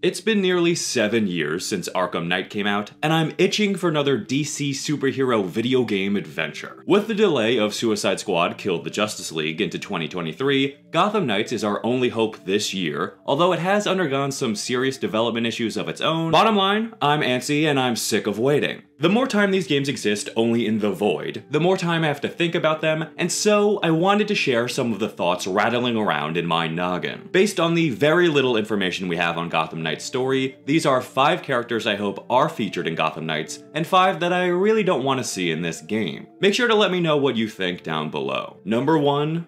It's been nearly 7 years since Arkham Knight came out, and I'm itching for another DC superhero video game adventure. With the delay of Suicide Squad Killed the Justice League into 2023, Gotham Knights is our only hope this year, although it has undergone some serious development issues of its own. Bottom line, I'm antsy and I'm sick of waiting. The more time these games exist only in the void, the more time I have to think about them, and so I wanted to share some of the thoughts rattling around in my noggin. Based on the very little information we have on Gotham Knights' story, these are 5 characters I hope are featured in Gotham Knights, and 5 that I really don't want to see in this game. Make sure to let me know what you think down below. Number 1.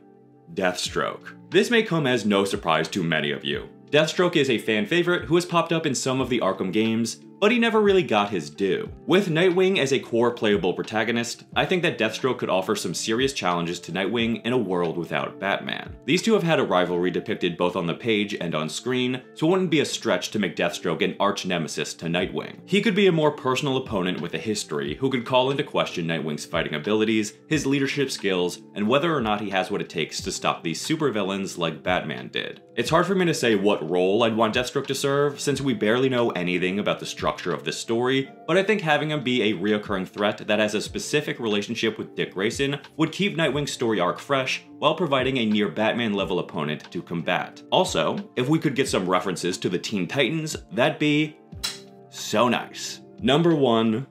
Deathstroke. This may come as no surprise to many of you. Deathstroke is a fan favorite who has popped up in some of the Arkham games, but he never really got his due. With Nightwing as a core playable protagonist, I think that Deathstroke could offer some serious challenges to Nightwing in a world without Batman. These two have had a rivalry depicted both on the page and on screen, so it wouldn't be a stretch to make Deathstroke an arch-nemesis to Nightwing. He could be a more personal opponent with a history who could call into question Nightwing's fighting abilities, his leadership skills, and whether or not he has what it takes to stop these supervillains like Batman did. It's hard for me to say what role I'd want Deathstroke to serve, since we barely know anything about the structure of this story, but I think having him be a reoccurring threat that has a specific relationship with Dick Grayson would keep Nightwing's story arc fresh, while providing a near Batman level opponent to combat. Also, if we could get some references to the Teen Titans, that'd be so nice. Number 1.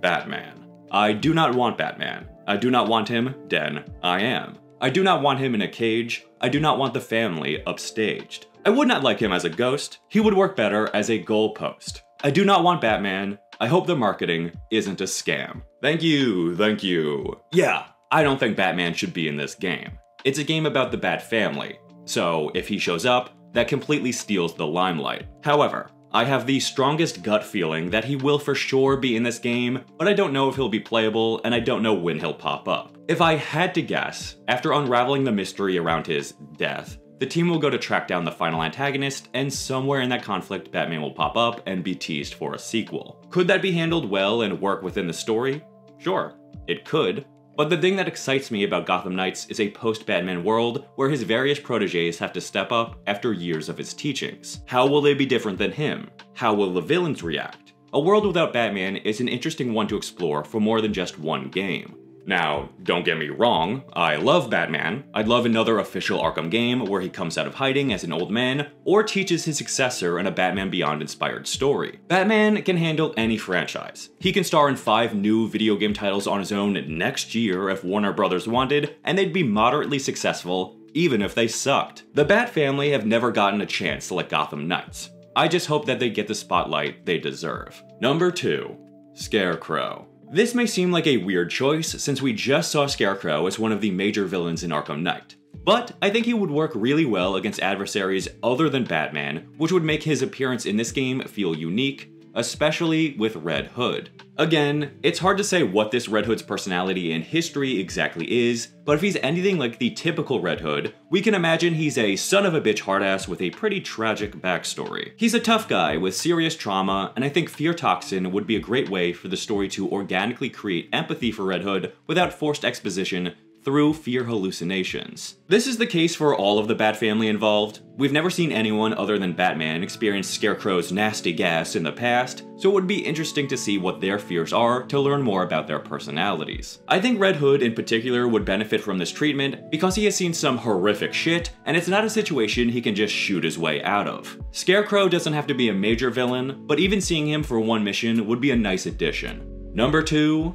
Batman. I do not want Batman. I do not want him, Den, I am. I do not want him in a cage. I do not want the family upstaged. I would not like him as a ghost. He would work better as a goalpost. I do not want Batman. I hope the marketing isn't a scam. Thank you, thank you. Yeah, I don't think Batman should be in this game. It's a game about the Bat family, so if he shows up, that completely steals the limelight. However, I have the strongest gut feeling that he will for sure be in this game, but I don't know if he'll be playable, and I don't know when he'll pop up. If I had to guess, after unraveling the mystery around his death, the team will go to track down the final antagonist, and somewhere in that conflict, Batman will pop up and be teased for a sequel. Could that be handled well and work within the story? Sure, it could. But the thing that excites me about Gotham Knights is a post-Batman world where his various proteges have to step up after years of his teachings. How will they be different than him? How will the villains react? A world without Batman is an interesting one to explore for more than just one game. Now, don't get me wrong, I love Batman. I'd love another official Arkham game where he comes out of hiding as an old man, or teaches his successor in a Batman Beyond inspired story. Batman can handle any franchise. He can star in 5 new video game titles on his own next year if Warner Brothers wanted, and they'd be moderately successful, even if they sucked. The Bat family have never gotten a chance like Gotham Knights. I just hope that they get the spotlight they deserve. Number 2. Scarecrow. This may seem like a weird choice since we just saw Scarecrow as one of the major villains in Arkham Knight, but I think he would work really well against adversaries other than Batman, which would make his appearance in this game feel unique, especially with Red Hood. Again, it's hard to say what this Red Hood's personality and history exactly is, but if he's anything like the typical Red Hood, we can imagine he's a son of a bitch hardass with a pretty tragic backstory. He's a tough guy with serious trauma, and I think Fear Toxin would be a great way for the story to organically create empathy for Red Hood without forced exposition through fear hallucinations. This is the case for all of the Bat family involved. We've never seen anyone other than Batman experience Scarecrow's nasty gas in the past, so it would be interesting to see what their fears are to learn more about their personalities. I think Red Hood in particular would benefit from this treatment because he has seen some horrific shit, and it's not a situation he can just shoot his way out of. Scarecrow doesn't have to be a major villain, but even seeing him for one mission would be a nice addition. Number 2.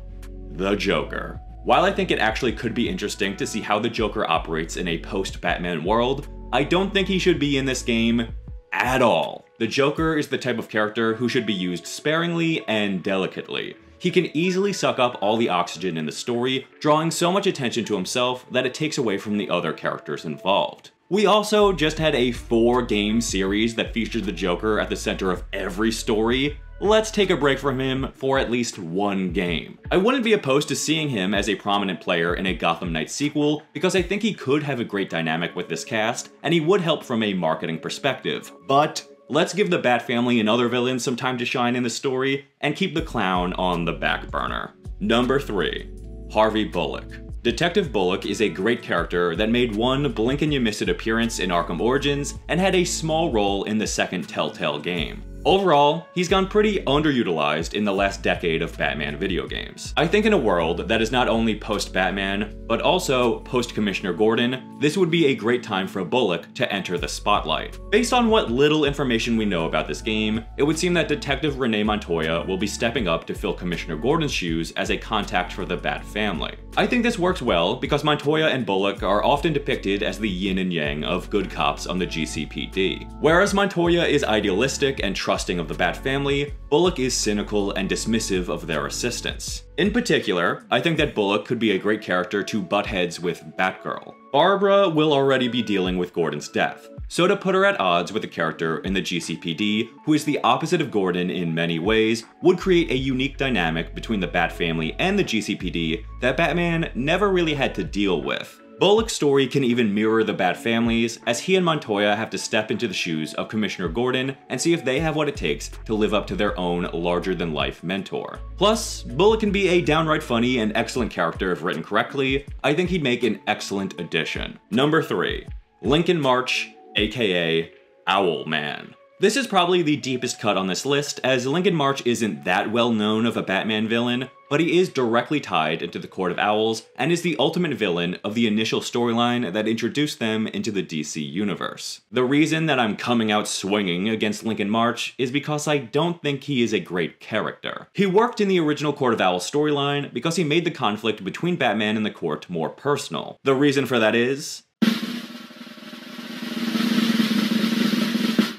The Joker. While I think it actually could be interesting to see how the Joker operates in a post-Batman world, I don't think he should be in this game at all. The Joker is the type of character who should be used sparingly and delicately. He can easily suck up all the oxygen in the story, drawing so much attention to himself that it takes away from the other characters involved. We also just had a 4-game series that featured the Joker at the center of every story. Let's take a break from him for at least one game. I wouldn't be opposed to seeing him as a prominent player in a Gotham Knights sequel, because I think he could have a great dynamic with this cast, and he would help from a marketing perspective. But let's give the Bat family and other villains some time to shine in the story, and keep the clown on the back burner. Number 3. Harvey Bullock. Detective Bullock is a great character that made one blink-and-you-miss-it appearance in Arkham Origins and had a small role in the second Telltale game. Overall, he's gone pretty underutilized in the last decade of Batman video games. I think in a world that is not only post-Batman, but also post-Commissioner Gordon, this would be a great time for Bullock to enter the spotlight. Based on what little information we know about this game, it would seem that Detective Renee Montoya will be stepping up to fill Commissioner Gordon's shoes as a contact for the Bat family. I think this works well because Montoya and Bullock are often depicted as the yin and yang of good cops on the GCPD. Whereas Montoya is idealistic and trusting of the Bat family, Bullock is cynical and dismissive of their assistance. In particular, I think that Bullock could be a great character to butt heads with Batgirl. Barbara will already be dealing with Gordon's death, so to put her at odds with a character in the GCPD who is the opposite of Gordon in many ways would create a unique dynamic between the Bat family and the GCPD that Batman never really had to deal with. Bullock's story can even mirror the Bat families, as he and Montoya have to step into the shoes of Commissioner Gordon and see if they have what it takes to live up to their own larger-than-life mentor. Plus, Bullock can be a downright funny and excellent character if written correctly. I think he'd make an excellent addition. Number 3. Lincoln March, aka Owlman. This is probably the deepest cut on this list, as Lincoln March isn't that well known of a Batman villain, but he is directly tied into the Court of Owls and is the ultimate villain of the initial storyline that introduced them into the DC universe. The reason that I'm coming out swinging against Lincoln March is because I don't think he is a great character. He worked in the original Court of Owls storyline because he made the conflict between Batman and the court more personal. The reason for that is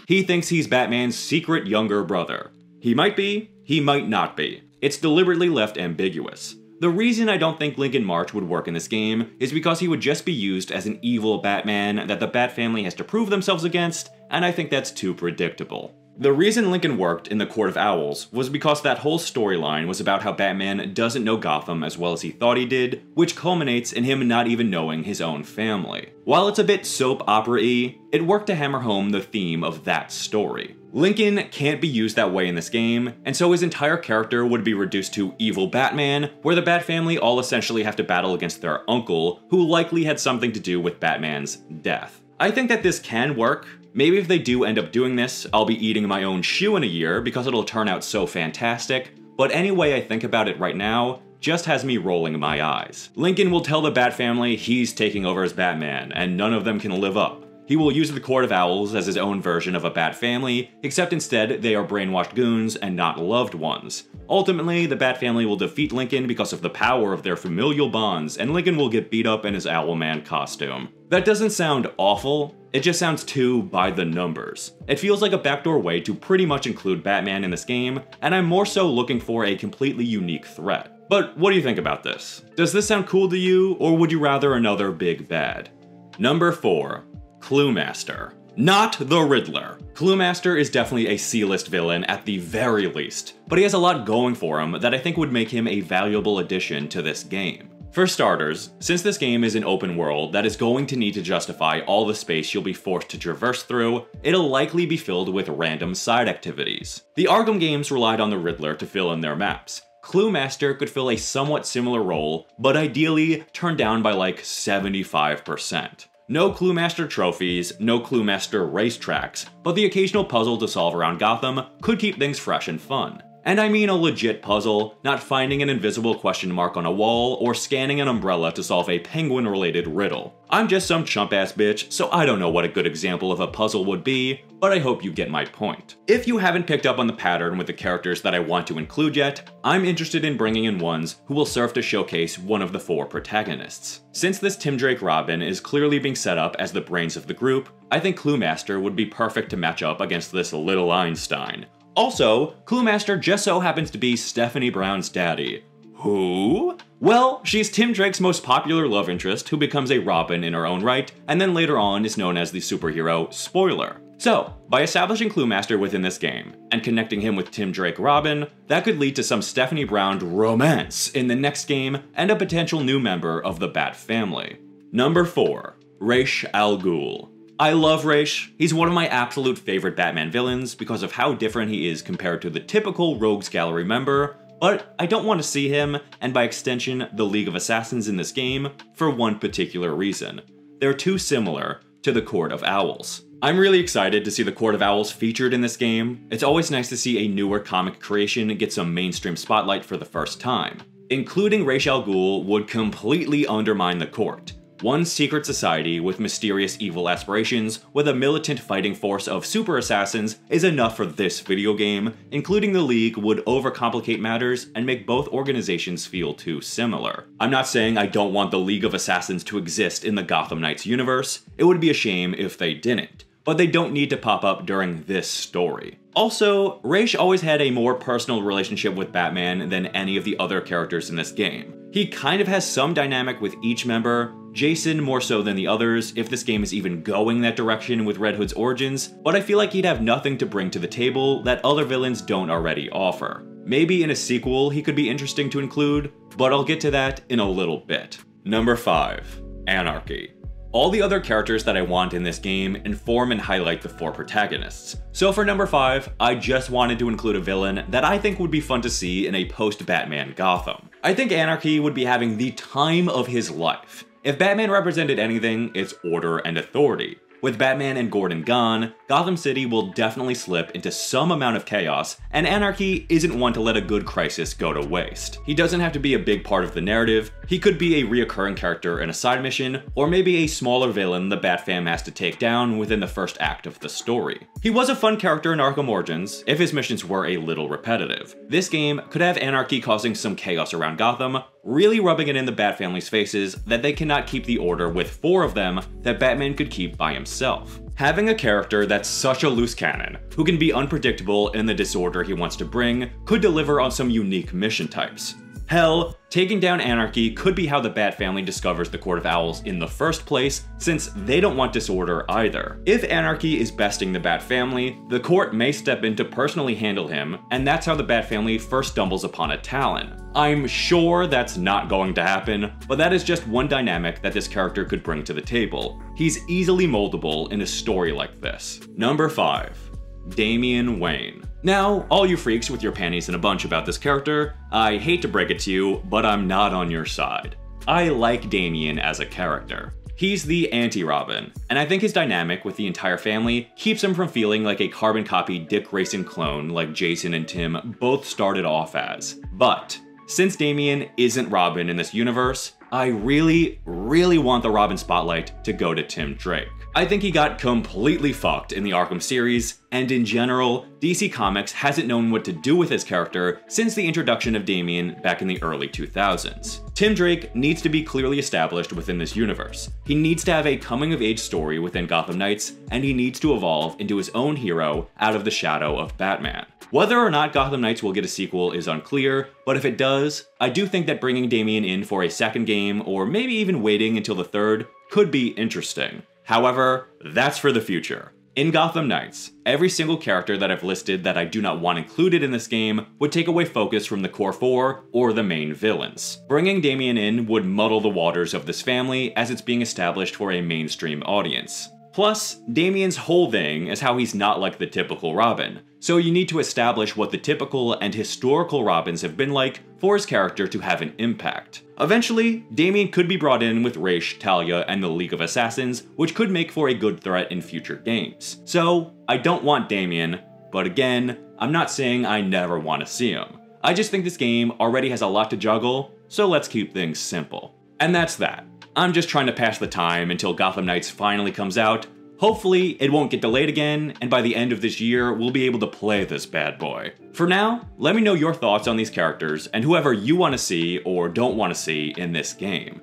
he thinks he's Batman's secret younger brother. He might be, he might not be. It's deliberately left ambiguous. The reason I don't think Lincoln March would work in this game is because he would just be used as an evil Batman that the Bat family has to prove themselves against, and I think that's too predictable. The reason Lincoln worked in the Court of Owls was because that whole storyline was about how Batman doesn't know Gotham as well as he thought he did, which culminates in him not even knowing his own family. While it's a bit soap opera-y, it worked to hammer home the theme of that story. Lincoln can't be used that way in this game, and so his entire character would be reduced to evil Batman, where the Bat family all essentially have to battle against their uncle, who likely had something to do with Batman's death. I think that this can work. Maybe if they do end up doing this, I'll be eating my own shoe in a year because it'll turn out so fantastic, but any way I think about it right now just has me rolling my eyes. Lincoln will tell the Bat family he's taking over as Batman, and none of them can live up. He will use the Court of Owls as his own version of a Bat family, except instead they are brainwashed goons and not loved ones. Ultimately, the Bat family will defeat Lincoln because of the power of their familial bonds, and Lincoln will get beat up in his Owlman costume. That doesn't sound awful, it just sounds too by the numbers. It feels like a backdoor way to pretty much include Batman in this game, and I'm more so looking for a completely unique threat. But what do you think about this? Does this sound cool to you, or would you rather another big bad? Number 4. Cluemaster. Not the Riddler. Cluemaster is definitely a C-list villain at the very least, but he has a lot going for him that I think would make him a valuable addition to this game. For starters, since this game is an open world that is going to need to justify all the space you'll be forced to traverse through, it'll likely be filled with random side activities. The Arkham games relied on the Riddler to fill in their maps. Cluemaster could fill a somewhat similar role, but ideally turned down by like 75%. No Cluemaster trophies, no Cluemaster racetracks, but the occasional puzzle to solve around Gotham could keep things fresh and fun. And I mean a legit puzzle, not finding an invisible question mark on a wall or scanning an umbrella to solve a penguin-related riddle. I'm just some chump-ass bitch, so I don't know what a good example of a puzzle would be, but I hope you get my point. If you haven't picked up on the pattern with the characters that I want to include yet, I'm interested in bringing in ones who will serve to showcase one of the 4 protagonists. Since this Tim Drake Robin is clearly being set up as the brains of the group, I think Cluemaster would be perfect to match up against this little Einstein. Also, Cluemaster just so happens to be Stephanie Brown's daddy. Who? Well, she's Tim Drake's most popular love interest who becomes a Robin in her own right, and then later on is known as the superhero Spoiler. So, by establishing Cluemaster within this game, and connecting him with Tim Drake Robin, that could lead to some Stephanie Brown romance in the next game, and a potential new member of the Bat family. Number 4. Ra's al Ghul. I love Ra's. He's one of my absolute favorite Batman villains because of how different he is compared to the typical Rogues Gallery member, but I don't want to see him, and by extension, the League of Assassins in this game, for one particular reason. They're too similar to the Court of Owls. I'm really excited to see the Court of Owls featured in this game. It's always nice to see a newer comic creation get some mainstream spotlight for the first time. Including Ra's al Ghul would completely undermine the Court. One secret society with mysterious evil aspirations with a militant fighting force of super assassins is enough for this video game. Including the League would overcomplicate matters and make both organizations feel too similar. I'm not saying I don't want the League of Assassins to exist in the Gotham Knights universe. It would be a shame if they didn't. But they don't need to pop up during this story. Also, Ra's always had a more personal relationship with Batman than any of the other characters in this game. He kind of has some dynamic with each member, Jason more so than the others if this game is even going that direction with Red Hood's origins, but I feel like he'd have nothing to bring to the table that other villains don't already offer. Maybe in a sequel he could be interesting to include, but I'll get to that in a little bit. Number 5. Anarchy. All the other characters that I want in this game inform and highlight the 4 protagonists. So for number 5, I just wanted to include a villain that I think would be fun to see in a post-Batman Gotham. I think Anarchy would be having the time of his life. If Batman represented anything, it's order and authority. With Batman and Gordon gone, Gotham City will definitely slip into some amount of chaos, and Anarchy isn't one to let a good crisis go to waste. He doesn't have to be a big part of the narrative, he could be a reoccurring character in a side mission, or maybe a smaller villain the Bat-Fam has to take down within the first act of the story. He was a fun character in Arkham Origins, if his missions were a little repetitive. This game could have Anarchy causing some chaos around Gotham, really rubbing it in the Bat family's faces that they cannot keep the order with 4 of them that Batman could keep by himself. Having a character that's such a loose cannon, who can be unpredictable in the disorder he wants to bring, could deliver on some unique mission types. Hell, taking down Anarchy could be how the Bat family discovers the Court of Owls in the first place, since they don't want disorder either. If Anarchy is besting the Bat family, the Court may step in to personally handle him, and that's how the Bat family first stumbles upon a Talon. I'm sure that's not going to happen, but that is just one dynamic that this character could bring to the table. He's easily moldable in a story like this. Number 5. Damian Wayne. Now, all you freaks with your panties in a bunch about this character, I hate to break it to you, but I'm not on your side. I like Damian as a character. He's the anti-Robin, and I think his dynamic with the entire family keeps him from feeling like a carbon copy Dick Grayson clone like Jason and Tim both started off as. But since Damian isn't Robin in this universe, I really want the Robin spotlight to go to Tim Drake. I think he got completely fucked in the Arkham series, and in general, DC Comics hasn't known what to do with his character since the introduction of Damian back in the early 2000s. Tim Drake needs to be clearly established within this universe. He needs to have a coming-of-age story within Gotham Knights, and he needs to evolve into his own hero out of the shadow of Batman. Whether or not Gotham Knights will get a sequel is unclear, but if it does, I do think that bringing Damian in for a second game, or maybe even waiting until the third, could be interesting. However, that's for the future. In Gotham Knights, every single character that I've listed that I do not want included in this game would take away focus from the core 4 or the main villains. Bringing Damian in would muddle the waters of this family as it's being established for a mainstream audience. Plus, Damian's whole thing is how he's not like the typical Robin, so you need to establish what the typical and historical Robins have been like for his character to have an impact. Eventually, Damian could be brought in with Ra's, Talia, and the League of Assassins, which could make for a good threat in future games. So, I don't want Damian, but again, I'm not saying I never want to see him. I just think this game already has a lot to juggle, so let's keep things simple. And that's that. I'm just trying to pass the time until Gotham Knights finally comes out. Hopefully, it won't get delayed again, and by the end of this year, we'll be able to play this bad boy. For now, let me know your thoughts on these characters and whoever you want to see or don't want to see in this game.